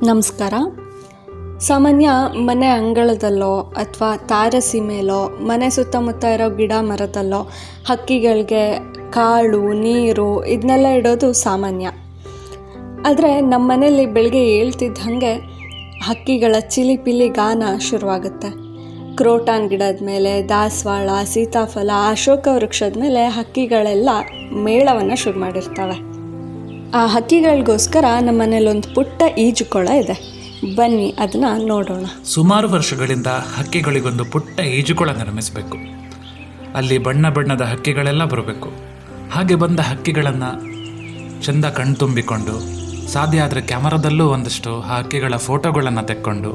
ನಮಸ್ಕಾರ. ಸಾಮಾನ್ಯ ಮನೆ ಅಂಗಳದಲ್ಲೋ ಅಥವಾ ತಾರಸಿ ಮೇಲೋ ಮನೆ ಸುತ್ತಮುತ್ತ ಇರೋ ಗಿಡ ಮರದಲ್ಲೋ ಹಕ್ಕಿಗಳಿಗೆ ಕಾಳು ನೀರು ಇದನ್ನೆಲ್ಲ ಇಡೋದು ಸಾಮಾನ್ಯ. ಆದರೆ ನಮ್ಮ ಮನೇಲಿ ಬೆಳಗ್ಗೆ ಏಳ್ತಿದ್ದ ಹಾಗೆ ಹಕ್ಕಿಗಳ ಚಿಲಿಪಿಲಿ ಗಾನ ಶುರುವಾಗುತ್ತೆ. ಕ್ರೋಟಾನ್ ಗಿಡದ ಮೇಲೆ, ದಾಸವಾಳ, ಸೀತಾಫಲ, ಅಶೋಕ ವೃಕ್ಷದ ಮೇಲೆ ಹಕ್ಕಿಗಳೆಲ್ಲ ಮೇಳವನ್ನು ಶುರು ಮಾಡಿರ್ತವೆ. ಆ ಹಕ್ಕಿಗಳಿಗೋಸ್ಕರ ನಮ್ಮ ಮನೇಲೊಂದು ಪುಟ್ಟ ಈಜುಕೊಳ ಇದೆ. ಬನ್ನಿ ಅದನ್ನು ನೋಡೋಣ. ಸುಮಾರು ವರ್ಷಗಳಿಂದ ಹಕ್ಕಿಗಳಿಗೊಂದು ಪುಟ್ಟ ಈಜುಕೊಳ ನಿರ್ಮಿಸಬೇಕು. ಅಲ್ಲಿ ಬಣ್ಣ ಬಣ್ಣದ ಹಕ್ಕಿಗಳೆಲ್ಲ ಬರಬೇಕು. ಹಾಗೆ ಬಂದ ಹಕ್ಕಿಗಳನ್ನು ಚೆಂದ ಕಣ್ತುಂಬಿಕೊಂಡು, ಸಾಧ್ಯ ಆದರೆ ಕ್ಯಾಮರಾದಲ್ಲೂ ಒಂದಷ್ಟು ಆ ಹಕ್ಕಿಗಳ ಫೋಟೋಗಳನ್ನು ತೆಕ್ಕೊಂಡು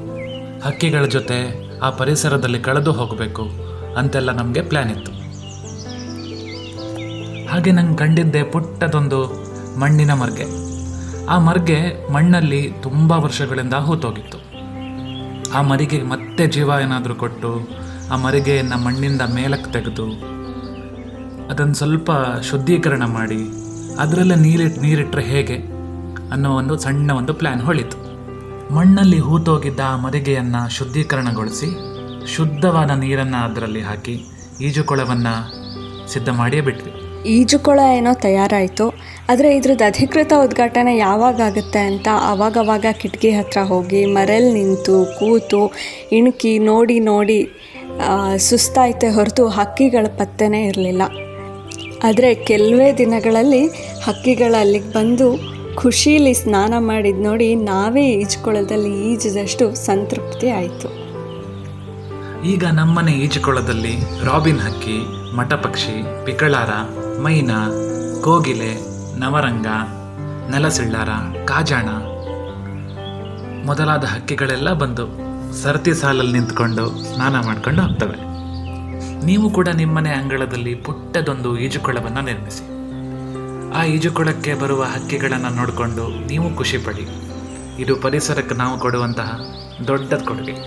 ಹಕ್ಕಿಗಳ ಜೊತೆ ಆ ಪರಿಸರದಲ್ಲಿ ಕಳೆದು ಹೋಗಬೇಕು ಅಂತೆಲ್ಲ ನಮಗೆ ಪ್ಲ್ಯಾನ್ ಇತ್ತು. ಹಾಗೆ ನಂಗೆ ಕಂಡಿದ್ದೆ ಪುಟ್ಟದೊಂದು ಮಣ್ಣಿನ ಮರ್ಗೆ. ಆ ಮರ್ಗೆ ಮಣ್ಣಲ್ಲಿ ತುಂಬ ವರ್ಷಗಳಿಂದ ಹೂತೋಗಿತ್ತು. ಆ ಮರಿಗೆ ಮತ್ತೆ ಜೀವ ಏನಾದರೂ ಕೊಟ್ಟು ಆ ಮರಿಗೆಯನ್ನು ಮಣ್ಣಿಂದ ಮೇಲಕ್ಕೆ ತೆಗೆದು ಅದನ್ನು ಸ್ವಲ್ಪ ಶುದ್ಧೀಕರಣ ಮಾಡಿ ಅದರಲ್ಲೇ ನೀರಿಟ್ಟರೆ ಹೇಗೆ ಅನ್ನೋ ಒಂದು ಸಣ್ಣ ಒಂದು ಪ್ಲ್ಯಾನ್ ಹೊಳಿತು. ಮಣ್ಣಲ್ಲಿ ಹೂತೋಗಿದ್ದ ಆ ಮರಿಗೆಯನ್ನು ಶುದ್ಧೀಕರಣಗೊಳಿಸಿ ಶುದ್ಧವಾದ ನೀರನ್ನು ಅದರಲ್ಲಿ ಹಾಕಿ ಈಜುಕೊಳವನ್ನು ಸಿದ್ಧ ಮಾಡಿಯೇ ಬಿಟ್ವಿ. ಈಜುಕೊಳ ಏನೋ ತಯಾರಾಯಿತು, ಆದರೆ ಇದ್ರದ್ದು ಅಧಿಕೃತ ಉದ್ಘಾಟನೆ ಯಾವಾಗ ಆಗುತ್ತೆ ಅಂತ ಆವಾಗವಾಗ ಕಿಟಕಿ ಹತ್ರ ಹೋಗಿ ಮರೆಯಲ್ಲಿ ನಿಂತು ಕೂತು ಇಣುಕಿ ನೋಡಿ ಸುಸ್ತಾಯಿತೆ ಹೊರತು ಹಕ್ಕಿಗಳ ಪತ್ತೆನೇ ಇರಲಿಲ್ಲ. ಆದರೆ ಕೆಲವೇ ದಿನಗಳಲ್ಲಿ ಹಕ್ಕಿಗಳು ಅಲ್ಲಿಗೆ ಬಂದು ಖುಷೀಲಿ ಸ್ನಾನ ಮಾಡಿದ್ದು ನೋಡಿ ನಾವೇ ಈಜುಕೊಳದಲ್ಲಿ ಈಜಿದಷ್ಟು ಸಂತೃಪ್ತಿ ಆಯಿತು. ಈಗ ನಮ್ಮನೆ ಈಜುಕೊಳದಲ್ಲಿ ರಾಬಿನ್ ಹಕ್ಕಿ, ಮಟಪಕ್ಷಿ, ಪಿಕಳಾರ, ಮೈನಾ, ಕೋಗಿಲೆ, ನವರಂಗ, ನೆಲಸಿಳ್ಳಾರ, ಕಾಜಾಣ ಮೊದಲಾದ ಹಕ್ಕಿಗಳೆಲ್ಲ ಬಂದು ಸರತಿ ಸಾಲಲ್ಲಿ ನಿಂತ್ಕೊಂಡು ಸ್ನಾನ ಮಾಡ್ಕೊಂಡು ಹೋಗ್ತವೆ. ನೀವು ಕೂಡ ನಿಮ್ಮನೆ ಅಂಗಳದಲ್ಲಿ ಪುಟ್ಟದೊಂದು ಈಜುಕೊಳವನ್ನು ನಿರ್ಮಿಸಿ. ಆ ಈಜುಕೊಳಕ್ಕೆ ಬರುವ ಹಕ್ಕಿಗಳನ್ನು ನೋಡಿಕೊಂಡು ನೀವು ಖುಷಿ ಪಡಿ. ಇದು ಪರಿಸರಕ್ಕೆ ನಾವು ಕೊಡುವಂತಹ ದೊಡ್ಡ ಕೊಡುಗೆ.